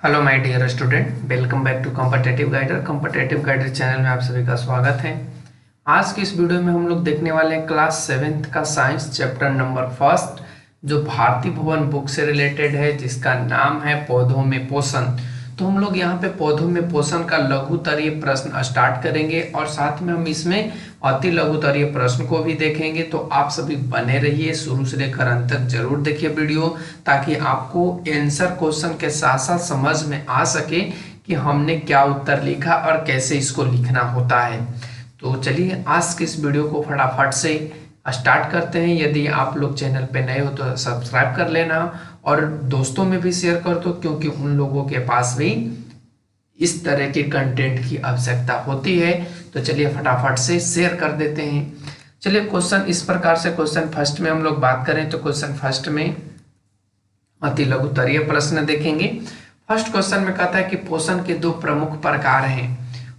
Hello my dear student, welcome back to competitive guider channel में आप सभी का स्वागत है। आज की इस वीडियो में हम लोग देखने वाले हैं क्लास 7th का साइंस चैप्टर नंबर फर्स्ट, जो भारती भुवन बुक से रिलेटेड है, जिसका नाम है पौधों में पोषण। तो हम लोग यहाँ पे पौधों में पोषण का लघुतरीय प्रश्न स्टार्ट करेंगे और साथ में हम इसमें अति लघुतरीय प्रश्न को भी देखेंगे। तो आप सभी बने रहिए, शुरू से लेकर अंत तक जरूर देखिए वीडियो, ताकि आपको आंसर क्वेश्चन के साथ साथ समझ में आ सके कि हमने क्या उत्तर लिखा और कैसे इसको लिखना होता है। तो चलिए आज की इस वीडियो को फटाफट से स्टार्ट करते हैं। यदि आप लोग चैनल पे नए हो तो सब्सक्राइब कर लेना और दोस्तों में भी शेयर कर दो, क्योंकि उन लोगों के पास भी इस तरह के कंटेंट की आवश्यकता होती है। तो चलिए फटाफट से शेयर कर देते हैं। चलिए क्वेश्चन इस प्रकार से, क्वेश्चन फर्स्ट में हम लोग बात करें तो क्वेश्चन फर्स्ट में अति लघुतरीय प्रश्न देखेंगे। फर्स्ट क्वेश्चन में कहता है कि पोषण के दो प्रमुख प्रकार हैं,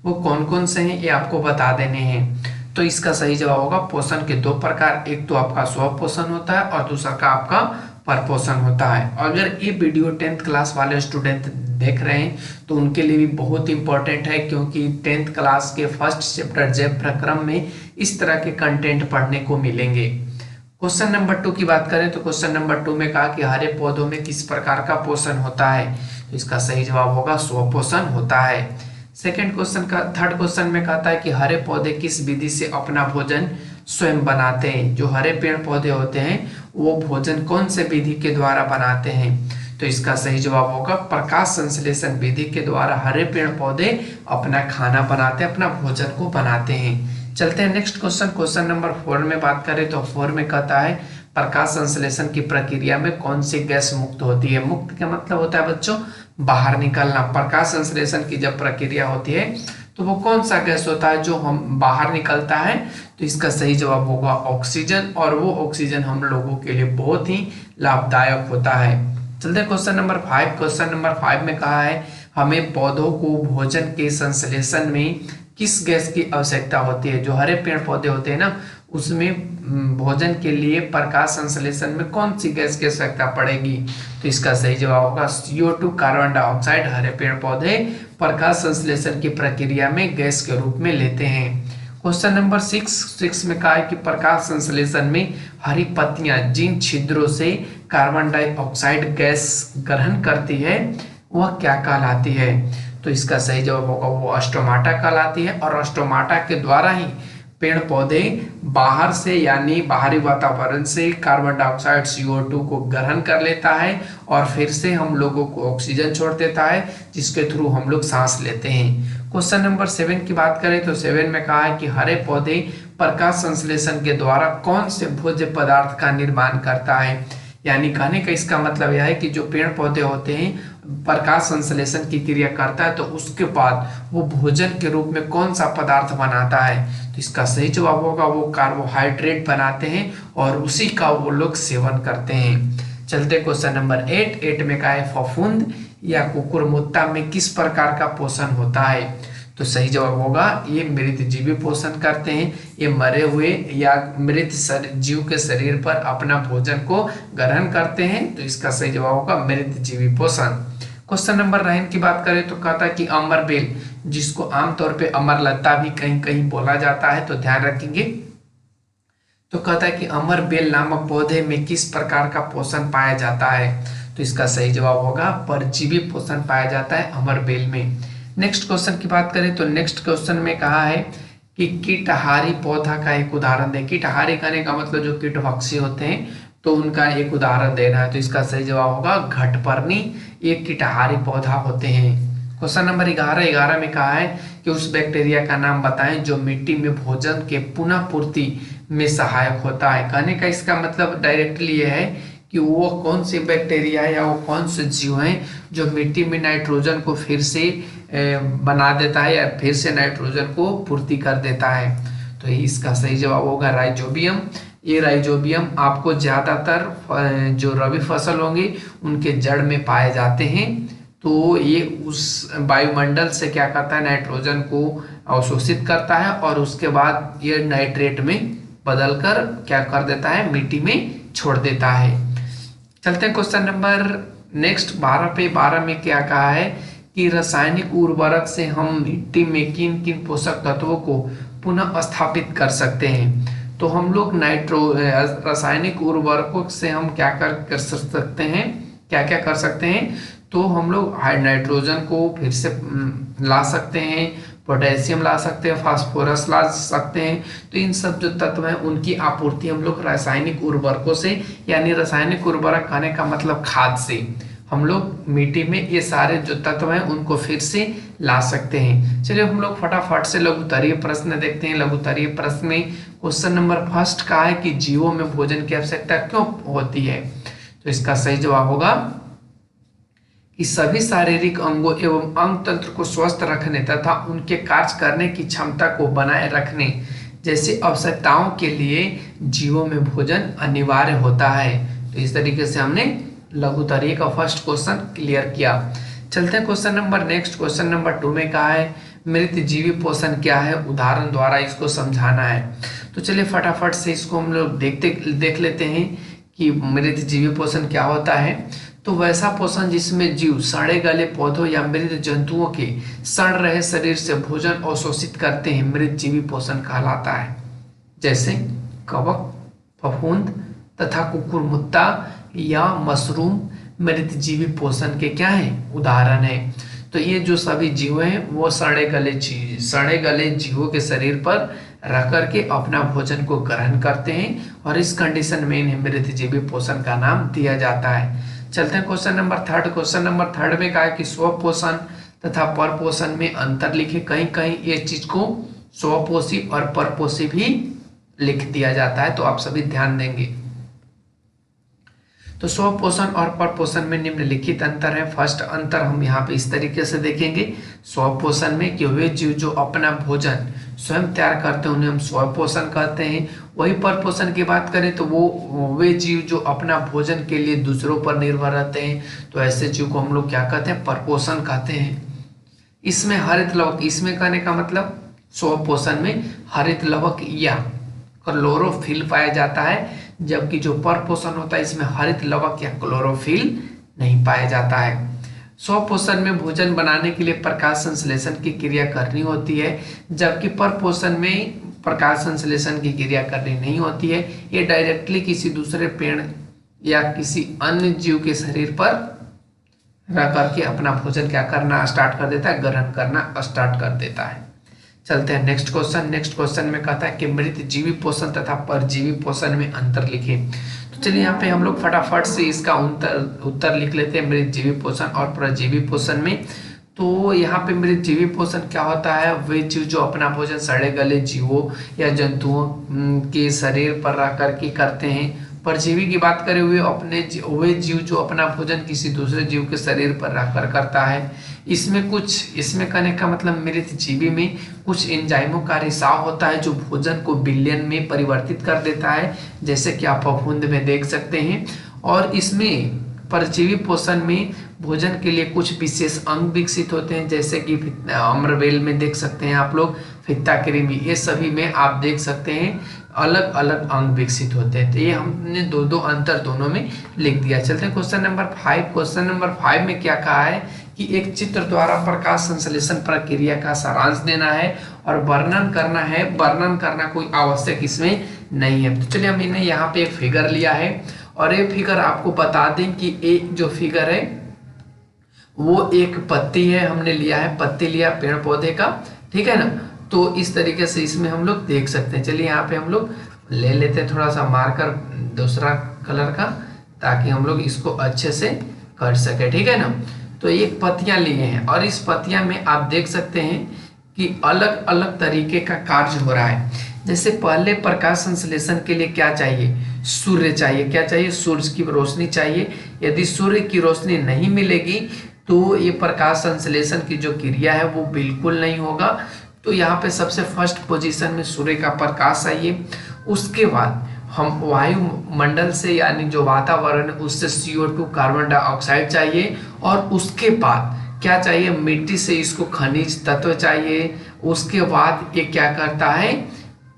वो कौन कौन से हैं ये आपको बता देने हैं। तो इसका सही जवाब होगा पोषण के दो प्रकार, एक तो आपका स्व पोषण होता है और दूसरा का आपका परपोषण होता है। और अगर ये वीडियो 10th क्लास वाले स्टूडेंट देख रहे हैं तो उनके लिए भी बहुत इंपॉर्टेंट है, क्योंकि 10th क्लास के फर्स्ट चैप्टर जैव प्रक्रम में इस तरह के कंटेंट पढ़ने को मिलेंगे। क्वेश्चन नंबर 2 की बात करें तो क्वेश्चन नंबर 2 में कहा कि हरे पौधों में किस प्रकार का पोषण होता है। तो इसका सही जवाब होगा स्वपोषण होता है। सेकेंड क्वेश्चन का थर्ड क्वेश्चन में कहता है कि हरे पौधे किस विधि से अपना भोजन स्वयं बनाते हैं। जो हरे पेड़ पौधे होते हैं वो भोजन कौन से विधि के द्वारा बनाते हैं। तो इसका सही जवाब होगा प्रकाश संश्लेषण विधि के द्वारा हरे पेड़ पौधे अपना खाना बनाते हैं, अपना भोजन को बनाते हैं। चलते हैं नेक्स्ट क्वेश्चन, क्वेश्चन नंबर 4 में बात करें तो 4 में कहता है प्रकाश संश्लेषण की प्रक्रिया में कौन सी गैस मुक्त होती है। मुक्त का मतलब होता है बच्चों बाहर निकलना। प्रकाश संश्लेषण की जब प्रक्रिया होती है तो वो कौन सा गैस होता है जो हम बाहर निकलता है। तो इसका सही जवाब होगा ऑक्सीजन, और वो ऑक्सीजन हम लोगों के लिए बहुत ही लाभदायक होता है। चलते क्वेश्चन नंबर 5। क्वेश्चन नंबर 5 में कहा है हमें पौधों को भोजन के संश्लेषण में किस गैस की आवश्यकता होती है। जो हरे पेड़ पौधे होते हैं ना, उसमें भोजन के लिए प्रकाश संश्लेषण में कौन सी गैस की आवश्यकता पड़ेगी। तो इसका सही जवाब होगा CO2 कार्बन डाइऑक्साइड हरे पेड़ पौधे प्रकाश संश्लेषण की प्रक्रिया में गैस के रूप में लेते हैं। क्वेश्चन नंबर 6 में कहा है कि प्रकाश संश्लेषण में हरी पत्तियां जिन छिद्रों से कार्बन डाइऑक्साइड गैस ग्रहण करती है वह क्या कहलाती है। तो इसका सही जवाब होगा वो स्टोमाटा कहलाती है, और स्टोमाटा के द्वारा ही पेड़ पौधे बाहर से यानी बाहरी वातावरण से कार्बन डाइऑक्साइड CO2 को ग्रहण कर लेता है और फिर से हम लोगों को ऑक्सीजन छोड़ देता है, जिसके थ्रू हम लोग सांस लेते हैं। क्वेश्चन नंबर 7 की बात करें तो 7 में कहा है कि हरे पौधे प्रकाश संश्लेषण के द्वारा कौन से भोज्य पदार्थ का निर्माण करता है। यानी कहने का इसका मतलब यह है कि जो पेड़ पौधे होते हैं प्रकाश संश्लेषण की क्रिया करता है तो उसके बाद वो भोजन के रूप में कौन सा पदार्थ बनाता है। तो इसका सही जवाब होगा वो कार्बोहाइड्रेट बनाते हैं और उसी का वो लोग सेवन करते हैं। चलते क्वेश्चन नंबर 8 में कहा है फफूंद या कुकुरमुत्ता में किस प्रकार का पोषण होता है। तो सही जवाब होगा ये मृत जीवी पोषण करते हैं। ये मरे हुए या मृत जीव के शरीर पर अपना भोजन को ग्रहण करते हैं। तो इसका सही जवाब होगा मृत जीवी पोषण। क्वेश्चन नंबर 9 की बात करें तो कहता है कि अमर बेल, जिसको आमतौर पे अमरलता भी कहीं कहीं बोला जाता है, तो ध्यान रखेंगे। तो कहता है कि अमर बेल नामक पौधे में किस प्रकार का पोषण पाया जाता है। तो इसका सही जवाब होगा परजीवी पोषण पाया जाता है अमर बेल में। नेक्स्ट क्वेश्चन की बात करें तो नेक्स्ट क्वेश्चन में कहा है कि कीटहारी पौधा का एक उदाहरण दे। कीटहारी कहने का मतलब जो कीटभक्षी होते हैं, तो उनका एक उदाहरण देना है। तो इसका सही जवाब होगा घटपर्णी, एक कीटहारी पौधा होते हैं। क्वेश्चन नंबर 11 में कहा है कि उस बैक्टीरिया का नाम बताएं जो मिट्टी में भोजन के पुनः पूर्ति में सहायक होता है। कहने का इसका मतलब डायरेक्टली यह है कि वो कौन सी बैक्टीरिया है या वो कौन से जीव हैं जो मिट्टी में नाइट्रोजन को फिर से बना देता है या फिर से नाइट्रोजन को पूर्ति कर देता है। तो इसका सही जवाब होगा राइजोबियम। ये राइजोबियम आपको ज्यादातर जो रबी फसल होंगे उनके जड़ में पाए जाते हैं। तो ये उस वायुमंडल से क्या करता है, नाइट्रोजन को अवशोषित करता है और उसके बाद ये नाइट्रेट में बदलकर क्या कर देता है, मिट्टी में छोड़ देता है। चलते हैं क्वेश्चन नंबर नेक्स्ट 12 पे 12 में क्या कहा है कि रासायनिक उर्वरक से हम मिट्टी में किन किन पोषक तत्वों को पुनः स्थापित कर सकते हैं। तो हम लोग रासायनिक उर्वरकों से हम क्या कर सकते हैं, क्या क्या कर सकते हैं। तो हम लोग नाइट्रोजन को फिर से ला सकते हैं, पोटेशियम ला सकते हैं, फास्फोरस ला सकते हैं। तो इन सब जो तत्व हैं उनकी आपूर्ति हम लोग रासायनिक उर्वरकों से, यानी रासायनिक उर्वरक कहने का मतलब खाद से, हम लोग मिट्टी में ये सारे जो तत्व हैं उनको फिर से ला सकते हैं। चलिए हम लोग फटाफट से लघुत्तरीय प्रश्न देखते हैं। लघुत्तरीय प्रश्न में क्वेश्चन नंबर फर्स्ट का है कि जीवों में भोजन की आवश्यकता क्यों होती है। तो इसका सही जवाब होगा कि सभी शारीरिक अंगों एवं अंग तंत्र को स्वस्थ रखने तथा उनके कार्य करने की क्षमता को बनाए रखने जैसी आवश्यकताओं के लिए जीवों में भोजन अनिवार्य होता है। तो इस तरीके से हमने लघुत्तरीय का फर्स्ट क्वेश्चन क्लियर किया। चलते हैं question number next. Question number 2 में कहा है मृत जीवी पोषण क्या है, उदाहरण द्वारा इसको समझाना है। तो चलिए फटाफट से इसको हम लोग देख लेते हैं कि मृत जीवी पोषण क्या होता है। तो वैसा पोषण जिसमें जीव सड़े गले पौधों या मृत जंतुओं के सड़ रहे शरीर से भोजन अवशोषित करते हैं मृत जीवी पोषण कहलाता है। जैसे कवक, फफूंद तथा कुकुरमुत्ता या मशरूम मृत जीवी पोषण के क्या है, उदाहरण है। तो ये जो सभी जीव हैं वो सड़े गले जीवों के शरीर पर रख करके अपना भोजन को ग्रहण करते हैं और इस कंडीशन में इन्हें मृत जीवी पोषण का नाम दिया जाता है। चलते हैं क्वेश्चन नंबर 3। क्वेश्चन नंबर 3 में कहा है कि स्वपोषण तथा परपोषण में अंतर लिखे। कहीं कहीं ये चीज को स्वपोषी और परपोषी भी लिख दिया जाता है, तो आप सभी ध्यान देंगे। तो स्वपोषण और परपोषण में निम्नलिखित अंतर है। फर्स्ट अंतर हम यहाँ पे इस तरीके से देखेंगे। स्वपोषण में कि वे जीव जो अपना भोजन स्वयं तैयार करते हैं उन्हें हम स्वपोषण कहते हैं। वही परपोषण की बात करें तो वो वे जीव जो अपना भोजन के लिए दूसरों पर निर्भर रहते हैं, तो ऐसे जीव को हम लोग क्या कहते हैं, परपोषण कहते हैं। इसमें हरित लवक, इसमें कहने का मतलब स्वपोषण में हरित लवक या क्लोरोफिल पाया जाता है, जबकि जो परपोषण होता है इसमें हरित लवक या क्लोरोफिल नहीं पाया जाता है। स्वपोषण में भोजन बनाने के लिए प्रकाश संश्लेषण की क्रिया करनी होती है, जबकि परपोषण में प्रकाश संश्लेषण की क्रिया करनी नहीं होती है। ये डायरेक्टली किसी दूसरे पेड़ या किसी अन्य जीव के शरीर पर रह करके अपना भोजन क्या करना स्टार्ट कर देता है, ग्रहण करना स्टार्ट कर देता है। चलते हैं नेक्स्ट क्वेश्चन। नेक्स्ट क्वेश्चन में कहता है कि मृत जीवी पोषण तथा परजीवी पोषण में अंतर लिखे। तो चलिए यहाँ पे हम लोग फटाफट से इसका उत्तर लिख लेते हैं मृत जीवी पोषण और परजीवी पोषण में। तो यहाँ पे मृत जीवी पोषण क्या होता है, वे जीव जो अपना भोजन सड़े गले जीवों या जंतुओं के शरीर पर रह करके करते हैं। परजीवी की बात करें वे जीव जो अपना भोजन किसी दूसरे जीव के शरीर पर रखकर करता है। इसमें कहने का मतलब मृत जीवी में कुछ एंजाइमों का रिसाव होता है जो भोजन को विलयन में परिवर्तित कर देता है, जैसे कि आप फफूंद में देख सकते हैं। और इसमें परजीवी पोषण में भोजन के लिए कुछ विशेष अंग विकसित होते हैं, जैसे कि अम्रवेल में देख सकते हैं आप लोग, फित्ता कृमि, ये सभी में आप देख सकते हैं अलग अलग अंग विकसित होते हैं। तो ये हमने दो अंतर दोनों में लिख दिया। चलते हैं क्वेश्चन नंबर 5। क्वेश्चन नंबर 5 में क्या कहा है कि एक चित्र द्वारा प्रकाश संश्लेषण प्रक्रिया का सारांश देना है और वर्णन करना है। वर्णन करना कोई आवश्यक इसमें नहीं है। तो चलिए हमने यहाँ पे एक फिगर लिया है और ये फिगर आपको बता दें कि एक जो फिगर है वो एक पत्ती है, हमने लिया है, पत्ती लिया पेड़ पौधे का, ठीक है ना। तो इस तरीके से इसमें हम लोग देख सकते हैं। चलिए यहाँ पे हम लोग ले लेते हैं थोड़ा सा मार्कर दूसरा कलर का, ताकि हम लोग इसको अच्छे से कर सके, ठीक है ना। तो ये पत्तियां लिए हैं और इस पत्तियां में आप देख सकते हैं कि अलग अलग तरीके का कार्य हो रहा है। जैसे पहले प्रकाश संश्लेषण के लिए क्या चाहिए, सूर्य चाहिए। क्या चाहिए, सूर्य की रोशनी चाहिए। यदि सूर्य की रोशनी नहीं मिलेगी तो ये प्रकाश संश्लेषण की जो क्रिया है वो बिल्कुल नहीं होगा। तो यहाँ पे सबसे फर्स्ट पोजीशन में सूर्य का प्रकाश चाहिए। उसके बाद हम वायुमंडल से, यानी जो वातावरण है उससे CO2 कार्बन डाइऑक्साइड चाहिए। और उसके बाद क्या चाहिए, मिट्टी से इसको खनिज तत्व चाहिए। उसके बाद ये क्या करता है,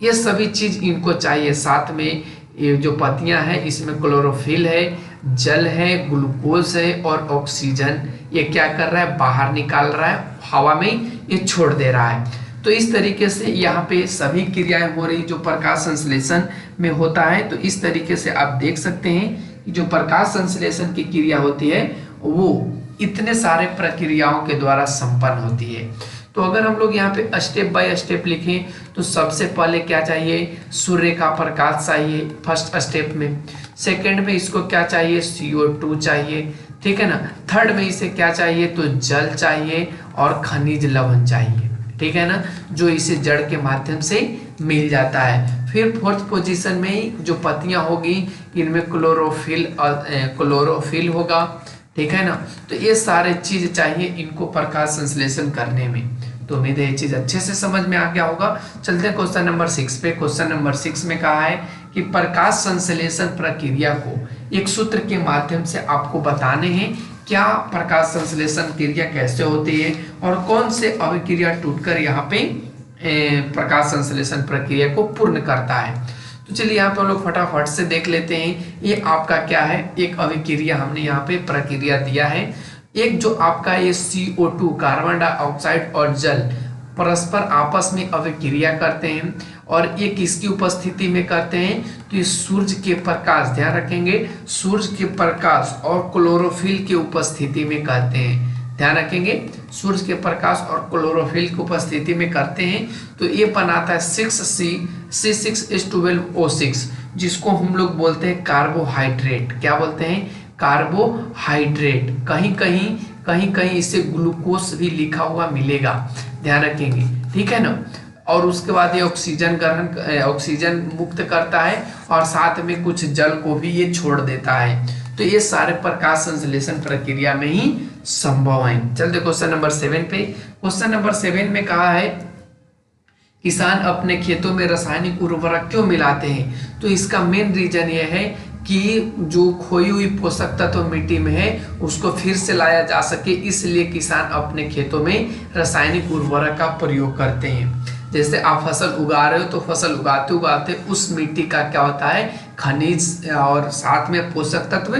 ये सभी चीज इनको चाहिए। साथ में ये जो पत्तियां हैं इसमें क्लोरोफिल है जल है, ग्लूकोज है और ऑक्सीजन ये क्या कर रहा है, बाहर निकाल रहा है, हवा में ये छोड़ दे रहा है। तो इस तरीके से यहाँ पे सभी क्रियाएं हो रही जो प्रकाश संश्लेषण में होता है। तो इस तरीके से आप देख सकते हैं कि जो प्रकाश संश्लेषण की क्रिया होती है वो इतने सारे प्रक्रियाओं के द्वारा संपन्न होती है। तो अगर हम लोग यहाँ पे स्टेप बाय स्टेप लिखें तो सबसे पहले क्या चाहिए, सूर्य का प्रकाश चाहिए फर्स्ट स्टेप में। सेकंड में इसको क्या चाहिए, CO2 चाहिए, ठीक है ना। थर्ड में इसे क्या चाहिए, तो जल चाहिए और खनिज लवण चाहिए, ठीक है ना, जो इसे जड़ के माध्यम से मिल जाता है। फिर फोर्थ पोजीशन में जो पत्तियां होगी इनमें क्लोरोफिल होगा, ठीक है ना। तो ये सारे चीज चाहिए इनको प्रकाश संश्लेषण करने में। तो उम्मीद है ये चीज अच्छे से समझ में आ गया होगा। चलते हैं क्वेश्चन नंबर 6 पे। क्वेश्चन नंबर 6 में कहा है कि प्रकाश संश्लेषण प्रक्रिया को एक सूत्र के माध्यम से आपको बताने हैं क्या प्रकाश संश्लेषण क्रिया कैसे होती है और कौन से अभिक्रिया टूटकर यहाँ पे प्रकाश संश्लेषण प्रक्रिया को पूर्ण करता है। तो चलिए यहाँ पे हम लोग फटाफट से देख लेते हैं। ये आपका क्या है, एक अभिक्रिया हमने यहाँ पे प्रक्रिया दिया है। एक जो आपका ये CO2 कार्बन डाइऑक्साइड और जल परस्पर आपस में अभिक्रिया करते हैं और ये किसकी उपस्थिति में करते हैं, तो ये सूर्य के प्रकाश, ध्यान रखेंगे, सूर्य के प्रकाश और क्लोरोफिल की उपस्थिति में करते हैं। ध्यान रखेंगे, सूर्य के प्रकाश और क्लोरोफिल की उपस्थिति में करते हैं। तो ये बनाता है 6C6H12O6 जिसको हम लोग बोलते हैं कार्बोहाइड्रेट। क्या बोलते हैं, कार्बोहाइड्रेट। कहीं कहीं इसे ग्लूकोज भी लिखा हुआ मिलेगा, ध्यान रखेंगे, ठीक है ना। और उसके बाद ये ऑक्सीजन मुक्त करता है और साथ में कुछ जल को भी ये छोड़ देता है। तो ये सारे प्रकाश संश्लेषण प्रक्रिया में ही संभव है। चलते क्वेश्चन नंबर 7 पे। क्वेश्चन नंबर 7 में कहा है किसान अपने खेतों में रासायनिक उर्वरक क्यों मिलाते हैं। तो इसका मेन रीजन ये है कि जो खोई हुई पोषक तत्व मिट्टी में है उसको फिर से लाया जा सके, इसलिए किसान अपने खेतों में रासायनिक उर्वरक का प्रयोग करते हैं। जैसे आप फसल उगा रहे हो तो फसल उगाते उगाते उस मिट्टी का क्या होता है, खनिज और साथ में पोषक तत्व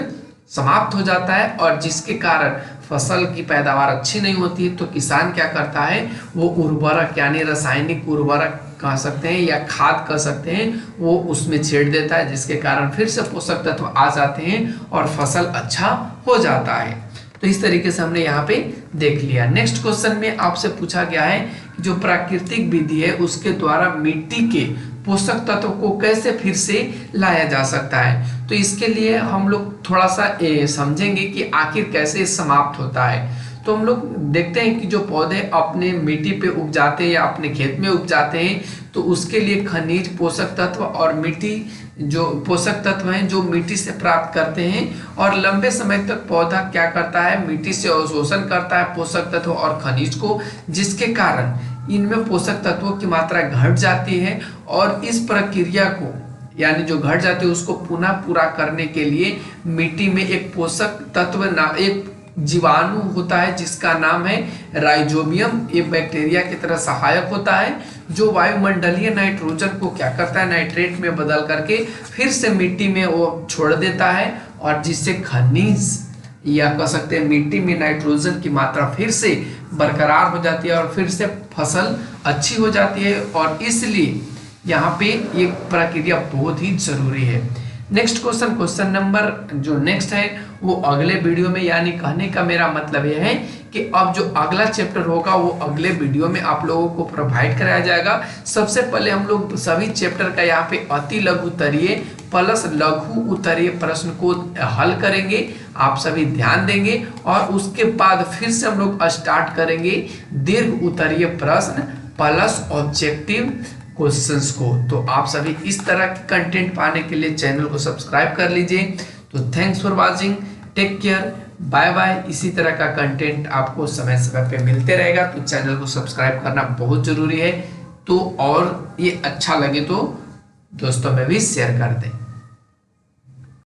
समाप्त हो जाता है और जिसके कारण फसल की पैदावार अच्छी नहीं होती है। तो किसान क्या करता है, वो उर्वरक यानी रासायनिक उर्वरक कह सकते हैं या खाद कह सकते हैं, वो उसमें छेड़ देता है जिसके कारण फिर से पोषक तत्व आ जाते हैं और फसल अच्छा हो जाता है। तो इस तरीके से हमने यहाँ पे देख लिया। नेक्स्ट क्वेश्चन में आपसे पूछा गया है कि जो प्राकृतिक विधि है उसके द्वारा मिट्टी के पोषक तत्व को कैसे फिर से लाया जा सकता है। तो इसके लिए हम लोग थोड़ा सा समझेंगे कि आखिर कैसे समाप्त होता है। तो हम लोग देखते हैं कि जो पौधे अपने मिट्टी पे उग जाते हैं या अपने खेत में उग जाते हैं तो उसके लिए खनिज, पोषक तत्व और मिट्टी जो पोषक तत्व हैं जो मिट्टी से प्राप्त करते हैं और लंबे समय तक पौधा क्या करता है, मिट्टी से अवशोषण करता है पोषक तत्व और खनिज को, जिसके कारण इनमें पोषक तत्वों की मात्रा घट जाती है और इस प्रक्रिया को यानी जो घट जाती है उसको पुनः पूरा करने के लिए मिट्टी में एक पोषक तत्व एक जीवाणु होता है जिसका नाम है राइजोबियम। ये बैक्टीरिया की तरह सहायक होता है जो वायुमंडलीय नाइट्रोजन को क्या करता है, नाइट्रेट में बदल करके फिर से मिट्टी में वो छोड़ देता है और जिससे खनिज या कह सकते हैं मिट्टी में नाइट्रोजन की मात्रा फिर से बरकरार हो जाती है और फिर से फसल अच्छी हो जाती है। और इसलिए यहाँ पे ये प्रक्रिया बहुत ही जरूरी है। नेक्स्ट क्वेश्चन नंबर जो नेक्स्ट है वो अगले वीडियो में, यानी कहने का मेरा मतलब यह है कि अब जो अगला चैप्टर होगा वो अगले वीडियो में आप लोगों को प्रोवाइड कराया जाएगा। सबसे पहले हम लोग सभी चैप्टर का यहाँ पे अति लघु उत्तरीय प्लस लघु उत्तरीय प्रश्न को हल करेंगे, आप सभी ध्यान देंगे और उसके बाद फिर से हम लोग स्टार्ट करेंगे दीर्घ उत्तरीय प्रश्न प्लस ऑब्जेक्टिव क्वेश्चंस को। तो आप सभी इस तरह के कंटेंट पाने के लिए चैनल को सब्सक्राइब कर लीजिए। तो thanks for watching, take care, bye bye. इसी तरह का कंटेंट आपको समय समय पे मिलते रहेगा, तो चैनल को सब्सक्राइब करना बहुत जरूरी है। तो और ये अच्छा लगे तो दोस्तों में भी शेयर कर दें।